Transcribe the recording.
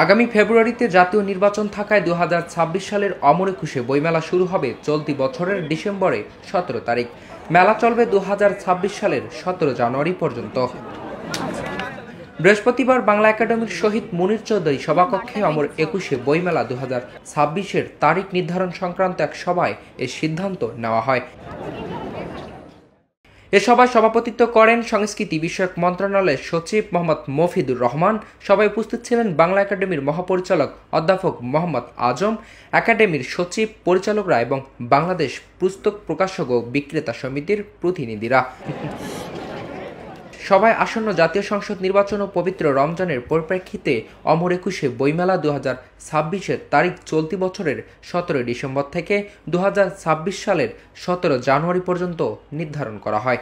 আগামী ফেব্রুয়ারিতে জাতীয় নির্বাচন থাকায় 2026 সালের অমর একুশে বইমেলা শুরু হবে চলতি বছরের ডিসেম্বরে 17 তারিখ। মেলা চলবে 2026 সালের 17 জানুয়ারি পর্যন্ত। বৃহস্পতিবার বাংলা একাডেমির শহীদ মুনীর চৌধুরী সভাকক্ষে অমর একুশে বইমেলা 2026-এর তারিখ নির্ধারণ সংক্রান্ত এক সভায় এ সিদ্ধান্ত নেওয়া হয়। এ সভায় সভাপতিত্ব করেন সংস্কৃতি বিষয়ক মন্ত্রণালয়ের সচিব মোহাম্মদ মফিদুর রহমান। সভায় উপস্থিত ছিলেন বাংলা একাডেমির মহাপরিচালক অধ্যাপক মোহাম্মদ আজম, একাডেমির সচিব, পরিচালকরা এবং বাংলাদেশ পুস্তক প্রকাশক ও বিক্রেতা সমিতির প্রতিনিধিরা। সভায় আসন্ন জাতীয় সংসদ নির্বাচন ও পবিত্র রমজানের পরিপ্রেক্ষিতে অমর একুশে বইমেলা 2026-এর তারিখ চলতি বছরের 17 ডিসেম্বর থেকে 2026 সালের 17 জানুয়ারি পর্যন্ত নির্ধারণ করা হয়।